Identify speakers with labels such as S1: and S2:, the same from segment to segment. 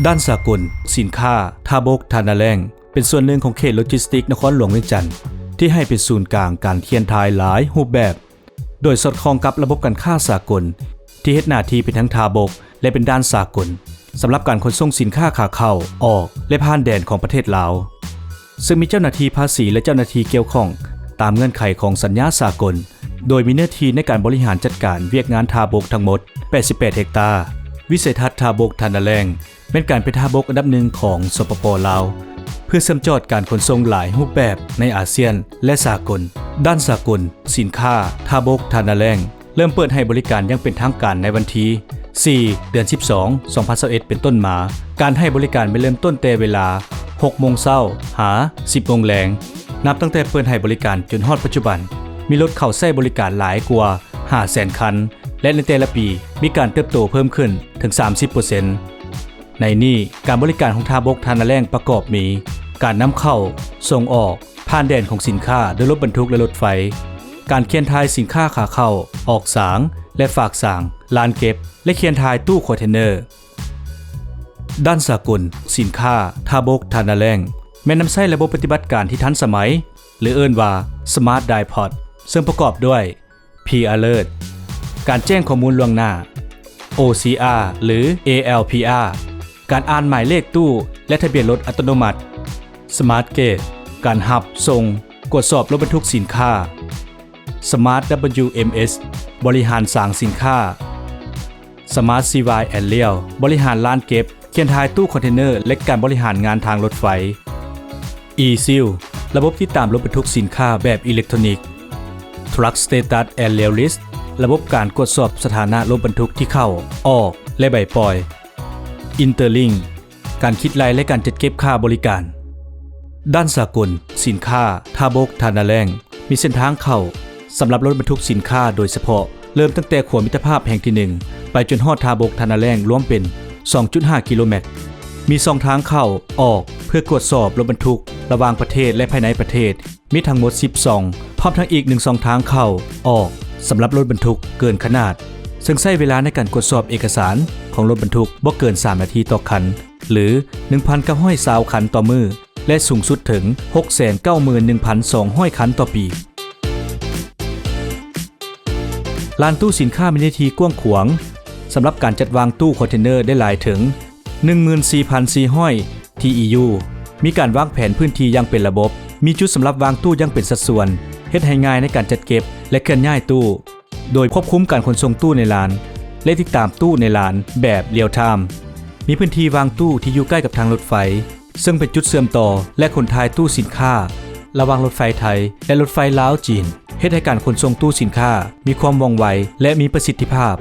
S1: ด้านสากลสินค้าท่าบกท่านาแรงเป็นส่วนหนึ่งของเขตโลจิสติกนครหลวงเวียงจันทน์ที่ให้เป็นศูนย์กลางการเขียนทายหลายรูปแบบโดยสอดคล้องกับระบบการค้าสากลที่เฮ็ดหน้าที่เป็นทั้งท่าบกและเป็นด้านสากลสำหรับการขนส่งสินค้าขาเข้าออกและผ่านแดนของประเทศลาวซึ่งมีเจ้าหน้าที่ภาษีและเจ้าหน้าที่เกี่ยวข้องตามเงื่อนไขของสัญญาสากลโดยมีหน้าที่ในการบริหารจัดการเวียกงานท่าบกทั้งหมด88เฮกตาร์วิสัยทัศน์ท่าบกท่านาแรงเป็นการเป็นท่าบกอันดับหนึ่งของสปป.ลาวเพื่อเสริมจอดการขนส่งหลายรูปแบบในอาเซียนและสากลด้านสากลสินค้าท่าบกท่านาแรงเริ่มเปิดให้บริการอย่างเป็นทางการในวันที่4 เดือน 12 2021เป็นต้นมาการให้บริการไม่เริ่มต้นแต่เวลา 6 โมงเช้าหา 10 โมงแลงนับตั้งแต่เปิดให้บริการจนฮอดปัจจุบันมีรถเข้าใช้บริการหลายกว่า 500,000 คันและในแต่ละปีมีการเติบโตเพิ่มขึ้นถึง 30% ในนี้การบริการของท่าบกท่านาแรงประกอบมีการนำเข้าส่งออกผ่านแดนของสินค้าโดยรถบรรทุกและรถไฟการเขียนทายสินค้าขาเข้าออกสางและฝากสางลานเก็บและเขียนทายตู้คอนเทนเนอร์ด้านสากลสินค้าท่าบกท่านาแรงแม่นำใช้ระบบปฏิบัติการที่ทันสมัยหรือเอิ้นว่า Smart Dipod ซึ่งประกอบด้วย P-Alert การแจ้งข้อมูลล่วงหน้า OCR หรือ ALPR การอ่านหมายเลขตู้และทะเบียนรถอัตโนมัติ Smart Gate การหับส่งตรวจสอบรถบรรทุกสินค้า Smart WMS บริหารสางสินค้า Smart CY and Rail บริหารลานเก็บเขียนทายตู้คอนเทนเนอร์และการบริหารงานทางรถไฟ eSeal ระบบติดตามรถบรรทุกสินค้าแบบอิเล็กทรอนิกส์ Truck Status and Rail List ระบบการตรวจสอบสถานะรถบรรทุกที่เข้าออกและใบปล่อย Interlink การคิดรายและการจัดเก็บค่าบริการด้านสากลสินค้าท่าบกท่านาแรงมีเส้นทางเข้าสำหรับรถบรรทุกสินค้าโดยเฉพาะเริ่มตั้งแต่ขวมิตรภาพแห่งที่1ไปจนฮอดท่าบกท่านาแรงรวมเป็น 2.5 กิโลเมตรมี2ทางเข้าออกเพื่อตรวจสอบรถบรรทุกระหว่างประเทศและภายในประเทศมีทั้งหมด12พร้อมทั้งอีก1-2 ทางเข้าออกสำหรับรถบรรทุกเกินขนาดซึ่งใช้เวลาในการตรวจสอบเอกสารของรถบรรทุกบ่เกิน3นาทีต่อคันหรือ 1,920 คันต่อมือและสูงสุดถึง 691,200 คันต่อปีลานตู้สินค้ามีหน้าที่กว้างขวางสำหรับการจัดวางตู้คอนเทนเนอร์ได้หลายถึง 14,400 TEU มีการวางแผนพื้นที่อย่างเป็นระบบมีจุดสำหรับวางตู้อย่างเป็นสัดส่วนเฮ็ดให้ง่ายในการจัดเก็บและเคลื่อนย้ายตู้โดยควบคุมการขนส่งตู้ในลานและติดตามตู้ในลานแบบเรียลไทม์มีพื้นที่วางตู้ที่อยู่ใกล้กับทางรถไฟซึ่งเป็นจุดเชื่อมต่อและขนถ่ายตู้สินค้าระหว่างรถไฟไทยและรถไฟลาวจีนเฮ็ดให้การขนส่งตู้สินค้ามีความว่องไวและมีประสิทธิภาพ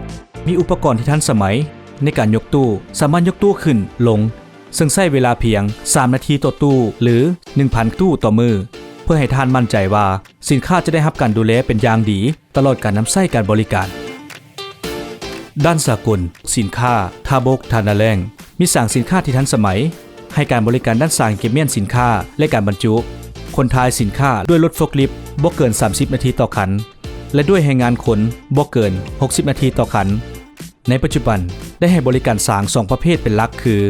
S1: มีอุปกรณ์ที่ทันสมัยในการยกตู้สามารถยกตู้ขึ้นลงซึ่งใช้เวลาเพียง3นาทีต่อตู้หรือ 1,000 ตู้ต่อมือเพื่อให้ท่านมั่นใจว่าสินค้าจะได้รับการดูแลเป็นอย่างดีตลอดการนำใช้การบริการด้านสากลสินค้าท่าบกท่านาแรงมีสร้างสินค้าที่ทันสมัยให้การบริการด้านสร้างเก็บเมียนสินค้าและการบรรจุคนทายสินค้าด้วยรถโฟล์คลิฟต์บ่เกิน30นาทีต่อคันและด้วยให้งานขนบ่เกิน60นาทีต่อคันในปัจจุบันได้ให้บริการสร้าง2ประเภทเป็นหลักคือ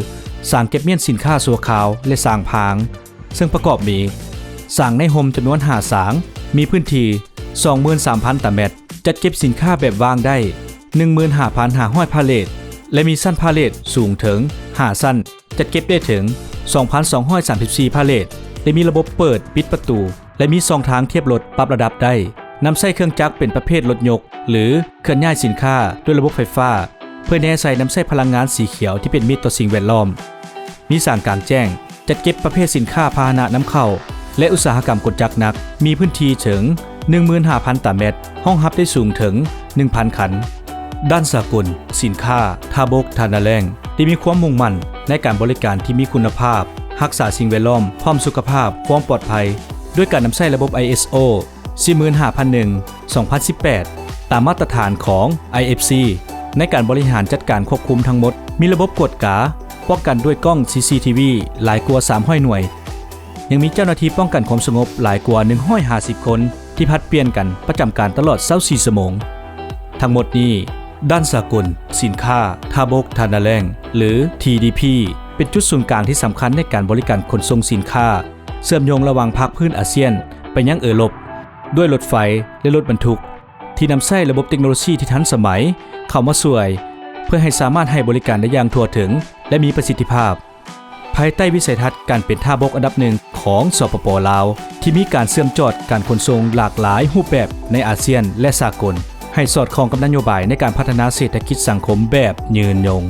S1: สร้างเก็บเมียนสินค้าชั่วคราวและสร้างพางซึ่งประกอบมีสร้างในโฮมจำนวน5สางมีพื้นที่ 23,000 ตารางเมตรจัดเก็บสินค้าแบบวางได้ 15,500 พาเลทและมีสั้นพาเลทสูงถึง5สั้นจัดเก็บได้ถึง 2,234 พาเลทและมีระบบเปิดปิดประตูและมี2ทางเทียบรถปรับระดับได้นำใช้เครื่องจักรเป็นประเภทรถยกหรือเคลื่อนย้ายสินค้าด้วยระบบไฟฟ้าเพื่อแน่ใจนำใช้พลังงานสีเขียวที่เป็นมิตรต่อสิ่งแวดล้อมมีสร้างกลางแจ้งจัดเก็บประเภทสินค้าพาหนะนำเข้าและอุตสาหกรรมกลจักรหนักมีพื้นที่ถึง 15,000 ตารางเมตรห้องรับได้สูงถึง 1,000 คันด้านสากลสินค้าท่าบกท่านาแรงที่มีความมุ่งมั่นในการบริการที่มีคุณภาพรักษาสิ่งแวดล้อมพร้อมสุขภาพความปลอดภัยด้วยการนำใช้ระบบ ISO 45001:2018 ตามมาตรฐานของ IFC ในการบริหารจัดการควบคุมทั้งหมดมีระบบกดกาป้องกันด้วยกล้อง CCTV หลายกว่า300หน่วยยังมีเจ้าหน้าที่ป้องกันความสงบหลายกว่า150คนที่ผลัดเปลี่ยนกันประจำการตลอด24ชั่วโมงทั้งหมดนี้ด้านสากลสินค้าท่าบกท่านาแรงหรือ TDP เ เป็นจุดศูนย์กลางที่สำคัญในการบริการขนส่งสินค้าเชื่อมโยงระหว่างภาคพื้นอาเซียนไปยังเอโรปด้วยรถไฟและรถบรรทุกที่นำใช้ระบบเทคโนโลยีที่ทันสมัยเข้ามาช่วยเพื่อให้สามารถให้บริการได้อย่างทั่วถึงและมีประสิทธิภาพภายใต้วิสัยทัศน์การเป็นท่าบกอันดับหนึ่งของสปป.ลาวที่มีการเชื่อมจอดการขนส่งหลากหลายรูปแบบในอาเซียนและสากลให้สอดคล้องกับนโยบายในการพัฒนาเศรษฐกิจสังคมแบบยืนยง